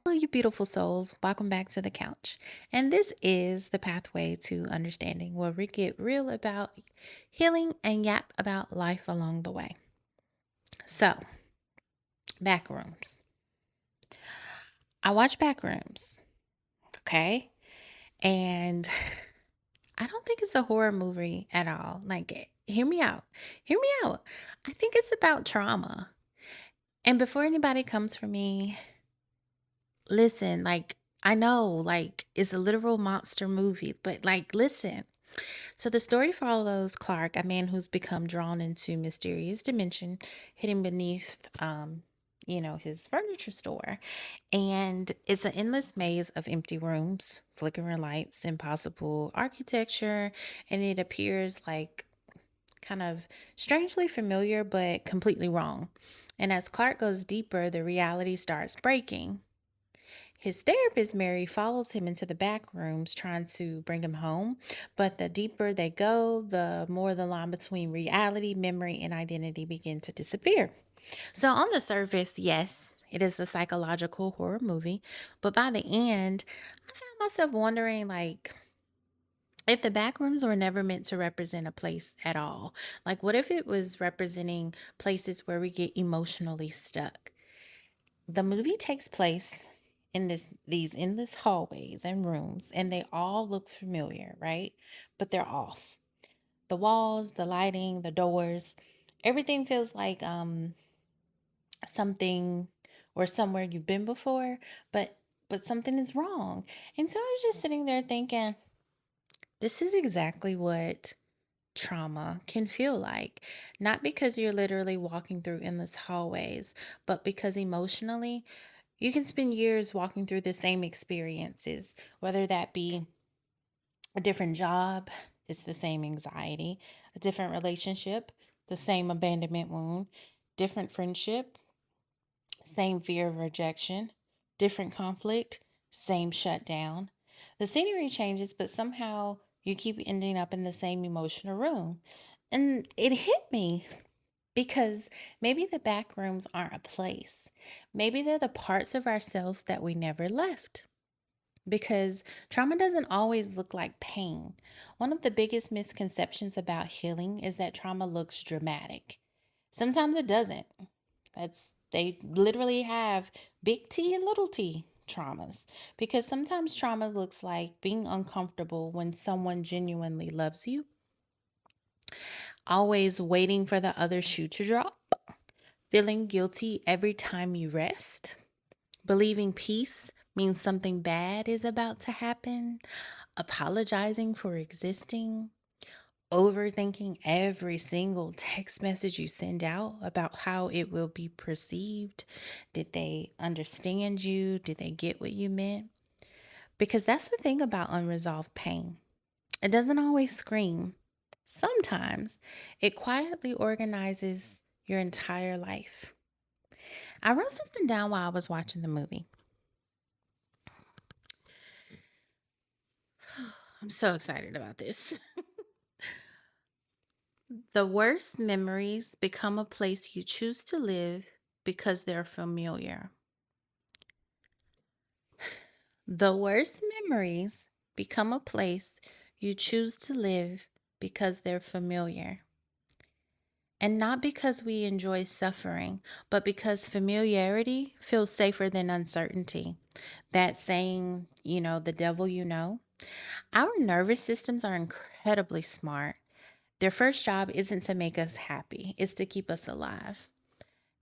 Hello, you beautiful souls. Welcome back to the couch. And this is the pathway to understanding where we get real about healing and yap about life along the way. So, Backrooms. I watch Backrooms, okay? And I don't think it's a horror movie at all. Like, hear me out. Hear me out. I think it's about trauma. And before anybody comes for me, listen, I know, it's a literal monster movie, but listen. So the story follows Clark, a man who's become drawn into mysterious dimension hidden beneath his furniture store. And it's an endless maze of empty rooms, flickering lights, impossible architecture, and it appears like kind of strangely familiar but completely wrong. And as Clark goes deeper, the reality starts breaking. His therapist, Mary, follows him into the back rooms trying to bring him home. But the deeper they go, the more the line between reality, memory, and identity begin to disappear. So, on the surface, yes, it is a psychological horror movie. But by the end, I found myself wondering, if the back rooms were never meant to represent a place at all. Like, what if it was representing places where we get emotionally stuck? The movie takes place in these endless hallways and rooms, and they all look familiar, right? But they're off. The walls, the lighting, the doors, everything feels like something or somewhere you've been before, but something is wrong. And so I was just sitting there thinking, this is exactly what trauma can feel like. Not because you're literally walking through endless hallways, but because emotionally you can spend years walking through the same experiences, whether that be a different job, it's the same anxiety, a different relationship, the same abandonment wound, different friendship, same fear of rejection, different conflict, same shutdown. The scenery changes, but somehow you keep ending up in the same emotional room. And it hit me because maybe the back rooms aren't a place. Maybe they're the parts of ourselves that we never left. Because trauma doesn't always look like pain. One of the biggest misconceptions about healing is that trauma looks dramatic. Sometimes it doesn't. They literally have big T and little t traumas because sometimes trauma looks like being uncomfortable when someone genuinely loves you, always waiting for the other shoe to drop, feeling guilty every time you rest, believing peace means something bad is about to happen, apologizing for existing, overthinking every single text message you send out about how it will be perceived. Did they understand you? Did they get what you meant? Because that's the thing about unresolved pain. It doesn't always scream. Sometimes it quietly organizes your entire life. I wrote something down while I was watching the movie. I'm so excited about this. The worst memories become a place you choose to live because they're familiar. The worst memories become a place you choose to live because they're familiar. And not because we enjoy suffering, but because familiarity feels safer than uncertainty. That saying, the devil you know. Our nervous systems are incredibly smart. Their first job isn't to make us happy, it's to keep us alive.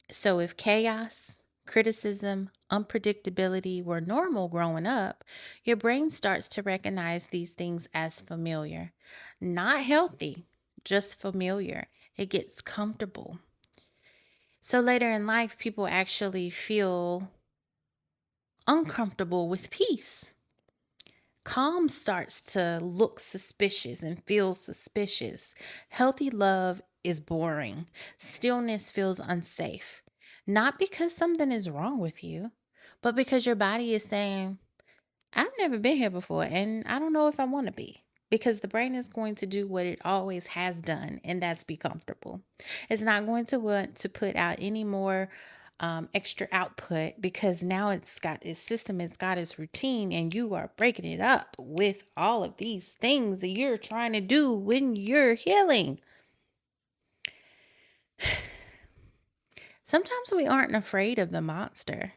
So if chaos, criticism, unpredictability were normal growing up, your brain starts to recognize these things as familiar. Not healthy, just familiar. It gets comfortable. So later in life, people actually feel uncomfortable with peace. Calm starts to look suspicious and feel suspicious. Healthy love is boring. Stillness feels unsafe. Not because something is wrong with you, but because your body is saying, I've never been here before, and I don't know if I want to be because the brain is going to do what it always has done, and that's be comfortable. It's not going to want to put out any more extra output because now it's got its system, it's got its routine, and you are breaking it up with all of these things that you're trying to do when you're healing. Sometimes we aren't afraid of the monster.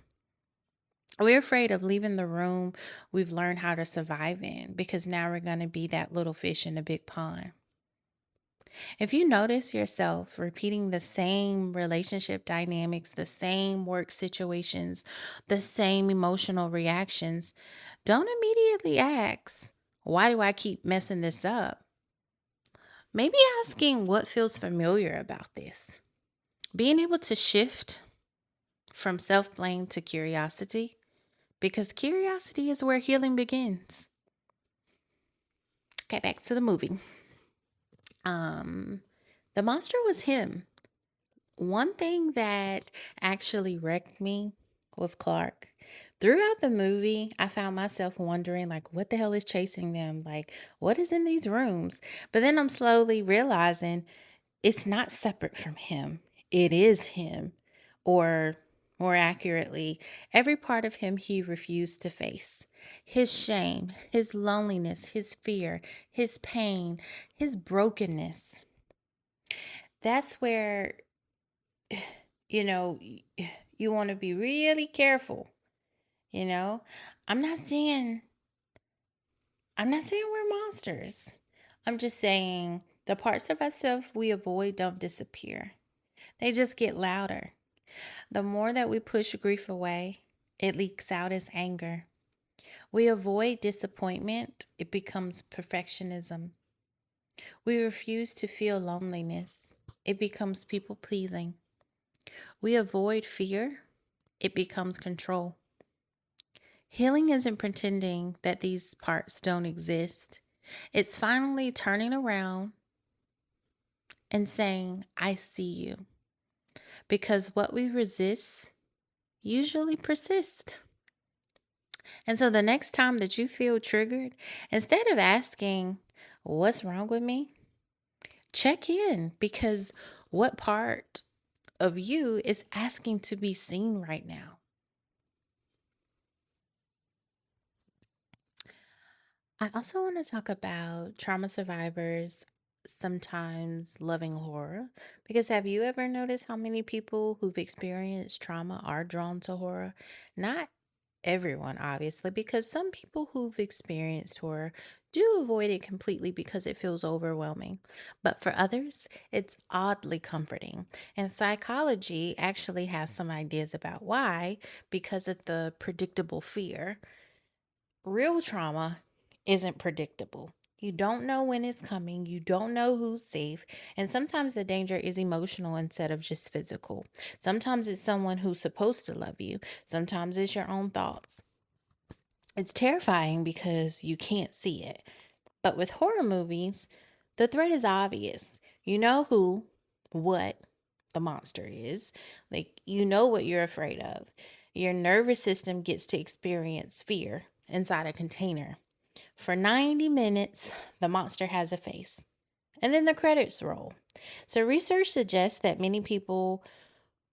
We're afraid of leaving the room we've learned how to survive in because now we're going to be that little fish in a big pond. If you notice yourself repeating the same relationship dynamics, the same work situations, the same emotional reactions, don't immediately ask, why do I keep messing this up? Maybe asking what feels familiar about this. Being able to shift from self blame to curiosity, because curiosity is where healing begins. Okay, back to the movie. Um, the monster was him. One thing that actually wrecked me was Clark. Throughout the movie, I found myself wondering, like, what the hell is chasing them? Like, what is in these rooms? But then I'm slowly realizing it's not separate from him, it is him. Or more accurately, every part of him he refused to face. His shame, his loneliness, his fear, his pain, his brokenness. That's where, you know, you want to be really careful, you know? I'm not saying I'm not saying we're monsters. I'm just saying the parts of ourselves we avoid don't disappear. They just get louder. The more that we push grief away, it leaks out as anger. We avoid disappointment, it becomes perfectionism. We refuse to feel loneliness, it becomes people pleasing. We avoid fear, it becomes control. Healing isn't pretending that these parts don't exist. It's finally turning around and saying, I see you. Because what we resist usually persists. And so the next time that you feel triggered, instead of asking, what's wrong with me? Check in because what part of you is asking to be seen right now? I also want to talk about trauma survivors sometimes loving horror because have you ever noticed how many people who've experienced trauma are drawn to horror? Not everyone, obviously, because some people who've experienced horror do avoid it completely because it feels overwhelming. But for others, it's oddly comforting. And psychology actually has some ideas about why, because of the predictable fear. Real trauma isn't predictable. You don't know when it's coming. You don't know who's safe. And sometimes the danger is emotional instead of just physical. Sometimes it's someone who's supposed to love you. Sometimes it's your own thoughts. It's terrifying because you can't see it. But with horror movies, the threat is obvious. You know who, what the monster is. Like, you know what you're afraid of. Your nervous system gets to experience fear inside a container. For 90 minutes, the monster has a face. And then the credits roll. So, research suggests that many people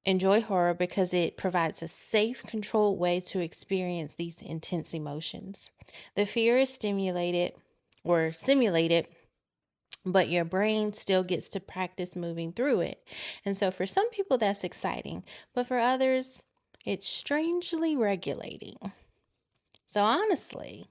enjoy horror because it provides a safe, controlled way to experience these intense emotions. The fear is stimulated or simulated, but your brain still gets to practice moving through it. And so, for some people, that's exciting, but for others, it's strangely regulating. So, honestly,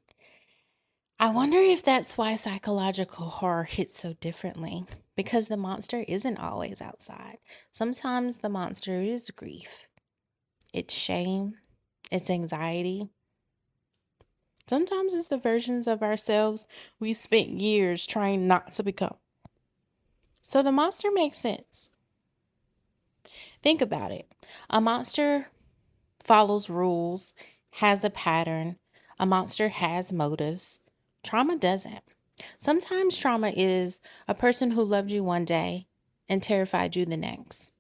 I wonder if that's why psychological horror hits so differently. Because the monster isn't always outside. Sometimes the monster is grief, it's shame, it's anxiety. Sometimes it's the versions of ourselves we've spent years trying not to become. So the monster makes sense. Think about it. A monster follows rules, has a pattern. A monster has motives. Trauma doesn't. Sometimes trauma is a person who loved you one day and terrified you the next.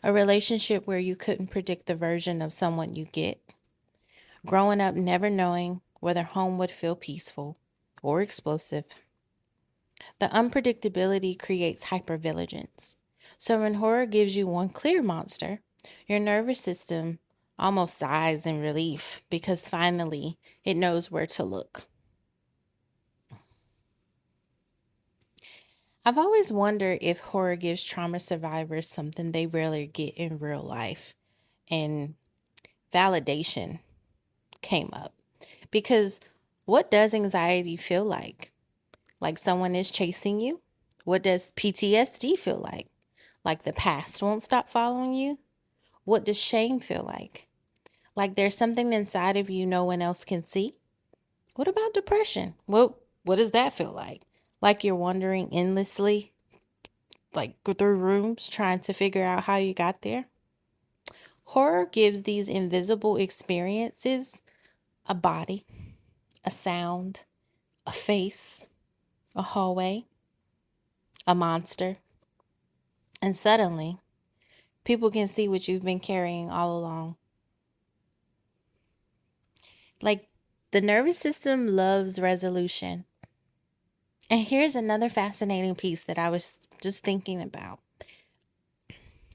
A relationship where you couldn't predict the version of someone you get. Growing up never knowing whether home would feel peaceful or explosive. The unpredictability creates hypervigilance. So when horror gives you one clear monster, your nervous system almost sighs in relief because finally it knows where to look. I've always wondered if horror gives trauma survivors something they rarely get in real life, and validation came up. Because what does anxiety feel like? Like someone is chasing you? What does PTSD feel like? Like the past won't stop following you? What does shame feel like? Like there's something inside of you no one else can see? What about depression? What does that feel like? Like you're wandering endlessly, like through rooms trying to figure out how you got there? Horror gives these invisible experiences a body, a sound, a face, a hallway, a monster. And suddenly, people can see what you've been carrying all along. Like the nervous system loves resolution. And here's another fascinating piece that I was just thinking about.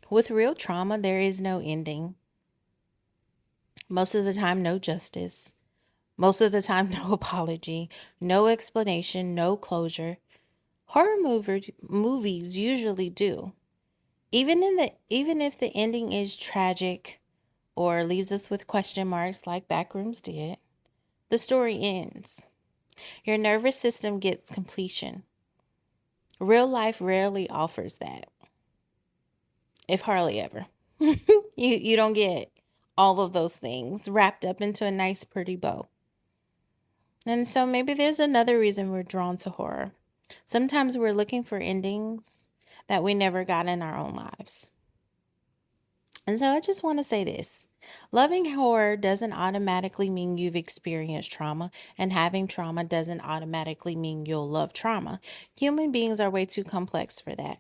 With real trauma, there is no ending. Most of the time, no justice. Most of the time, no apology, no explanation, no closure. Movies usually do. Even if the ending is tragic or leaves us with question marks like Backrooms did, the story ends. Your nervous system gets completion. Real life rarely offers that, if hardly ever. You don't get all of those things wrapped up into a nice pretty bow. And so maybe there's another reason we're drawn to horror. Sometimes we're looking for endings that we never got in our own lives. And so I just want to say this: loving horror doesn't automatically mean you've experienced trauma, and having trauma doesn't automatically mean you'll love trauma. Human beings are way too complex for that.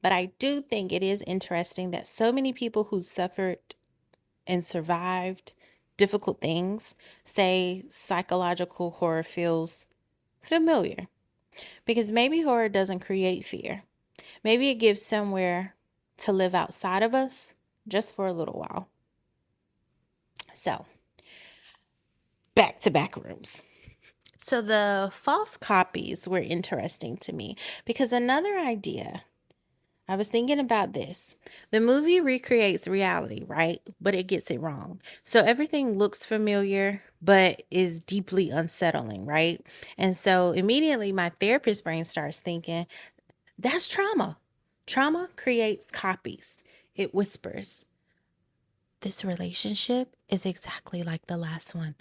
But I do think it is interesting that so many people who suffered and survived difficult things say psychological horror feels familiar. Because maybe horror doesn't create fear. Maybe it gives somewhere to live outside of us just for a little while. So, back to Backrooms. So, the false copies were interesting to me because another idea, I was thinking about this. The movie recreates reality, right? But it gets it wrong. So, everything looks familiar, but is deeply unsettling, right? And so, immediately, my therapist brain starts thinking, that's trauma. Trauma creates copies. It whispers, this relationship is exactly like the last one.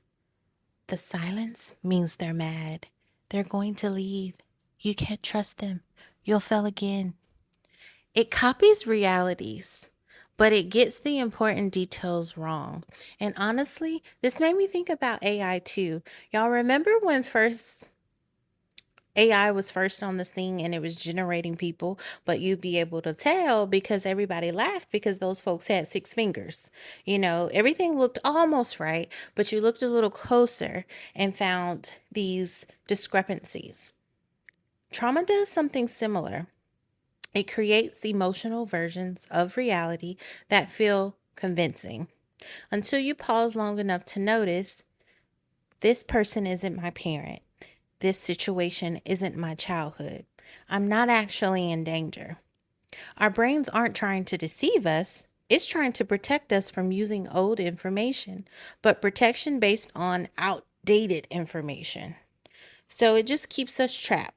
The silence means they're mad. They're going to leave. You can't trust them. You'll fail again. It copies realities, but it gets the important details wrong. And honestly, this made me think about AI too. Y'all remember when first AI was first on the scene and it was generating people, but you'd be able to tell because everybody laughed because those folks had six fingers. Everything looked almost right, but you looked a little closer and found these discrepancies. Trauma does something similar. It creates emotional versions of reality that feel convincing until you pause long enough to notice this person isn't my parent. This situation isn't my childhood. I'm not actually in danger. Our brains aren't trying to deceive us. It's trying to protect us from using old information, but protection based on outdated information. So it just keeps us trapped.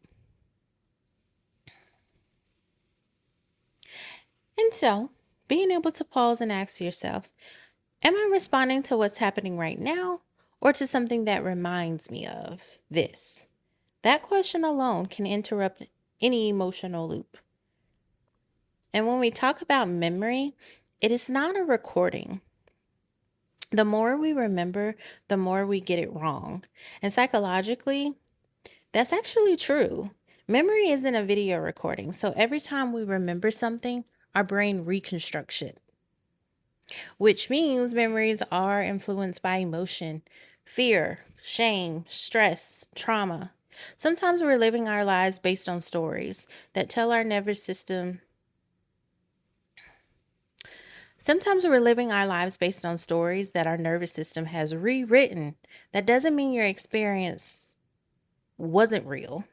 And so, being able to pause and ask yourself, am I responding to what's happening right now or to something that reminds me of this? That question alone can interrupt any emotional loop. And when we talk about memory, it is not a recording. The more we remember, the more we get it wrong. And psychologically, that's actually true. Memory isn't a video recording. So every time we remember something, our brain reconstructs it, which means memories are influenced by emotion, fear, shame, stress, trauma. Sometimes we're living our lives based on stories that tell our nervous system. Sometimes we're living our lives based on stories that our nervous system has rewritten. That doesn't mean your experience wasn't real.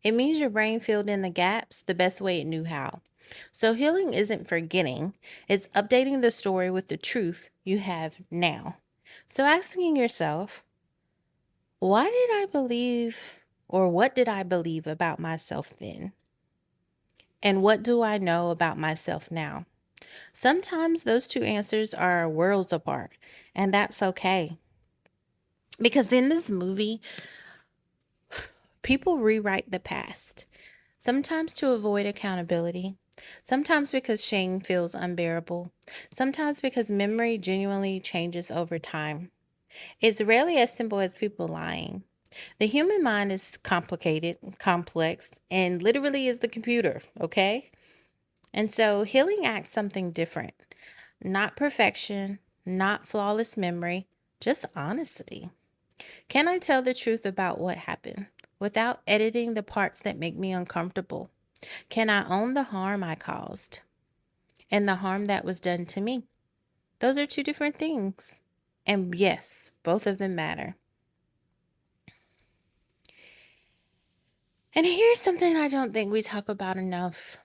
It means your brain filled in the gaps the best way it knew how. So healing isn't forgetting, it's updating the story with the truth you have now. So asking yourself, why did I believe, or what did I believe about myself then? And what do I know about myself now? Sometimes those two answers are worlds apart, and that's okay. Because in this movie, people rewrite the past, sometimes to avoid accountability, sometimes because shame feels unbearable, sometimes because memory genuinely changes over time. It's rarely as simple as people lying. The human mind is complicated, complex, and literally is the computer, okay? And so healing acts something different. Not perfection, not flawless memory, just honesty. Can I tell the truth about what happened without editing the parts that make me uncomfortable? Can I own the harm I caused and the harm that was done to me? Those are two different things. And yes, both of them matter. And here's something I don't think we talk about enough.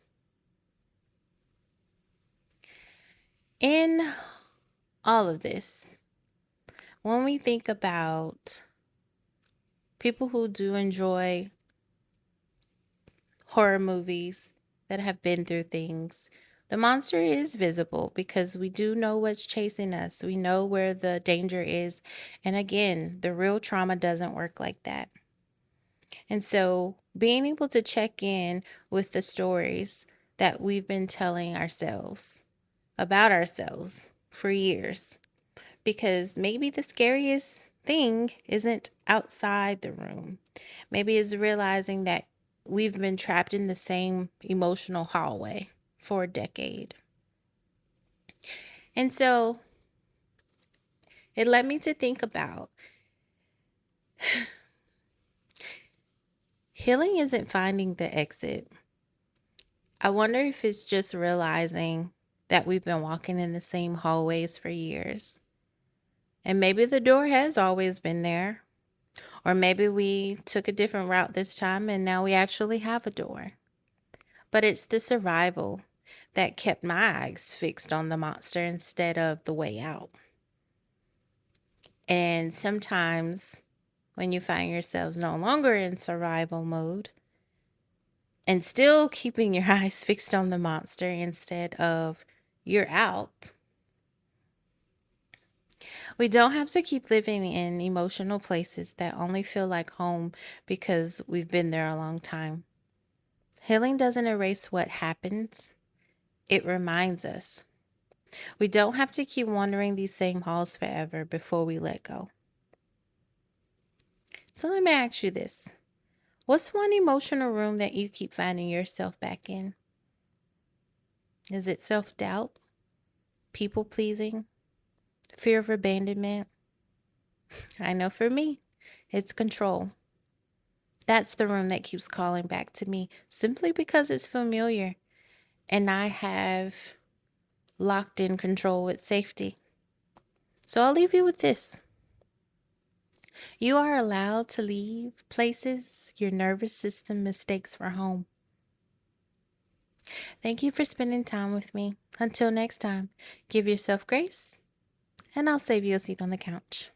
In all of this, when we think about people who do enjoy horror movies that have been through things, the monster is visible because we do know what's chasing us. We know where the danger is. And again, the real trauma doesn't work like that. And so being able to check in with the stories that we've been telling ourselves about ourselves for years, because maybe the scariest thing isn't outside the room. Maybe it's realizing that we've been trapped in the same emotional hallway for a decade. And so it led me to think about healing isn't finding the exit. I wonder if it's just realizing that we've been walking in the same hallways for years. And maybe the door has always been there. Or maybe we took a different route this time and now we actually have a door. But it's the survival that kept my eyes fixed on the monster instead of the way out. And sometimes when you find yourselves no longer in survival mode and still keeping your eyes fixed on the monster instead of you're out, we don't have to keep living in emotional places that only feel like home because we've been there a long time. Healing doesn't erase what happens, it reminds us. We don't have to keep wandering these same halls forever before we let go. So let me ask you this. What's one emotional room that you keep finding yourself back in? Is it self-doubt, people pleasing, fear of abandonment? I know for me, it's control. That's the room that keeps calling back to me simply because it's familiar and I have locked in control with safety. So I'll leave you with this. You are allowed to leave places your nervous system mistakes for home. Thank you for spending time with me. Until next time, give yourself grace, and I'll save you a seat on the couch.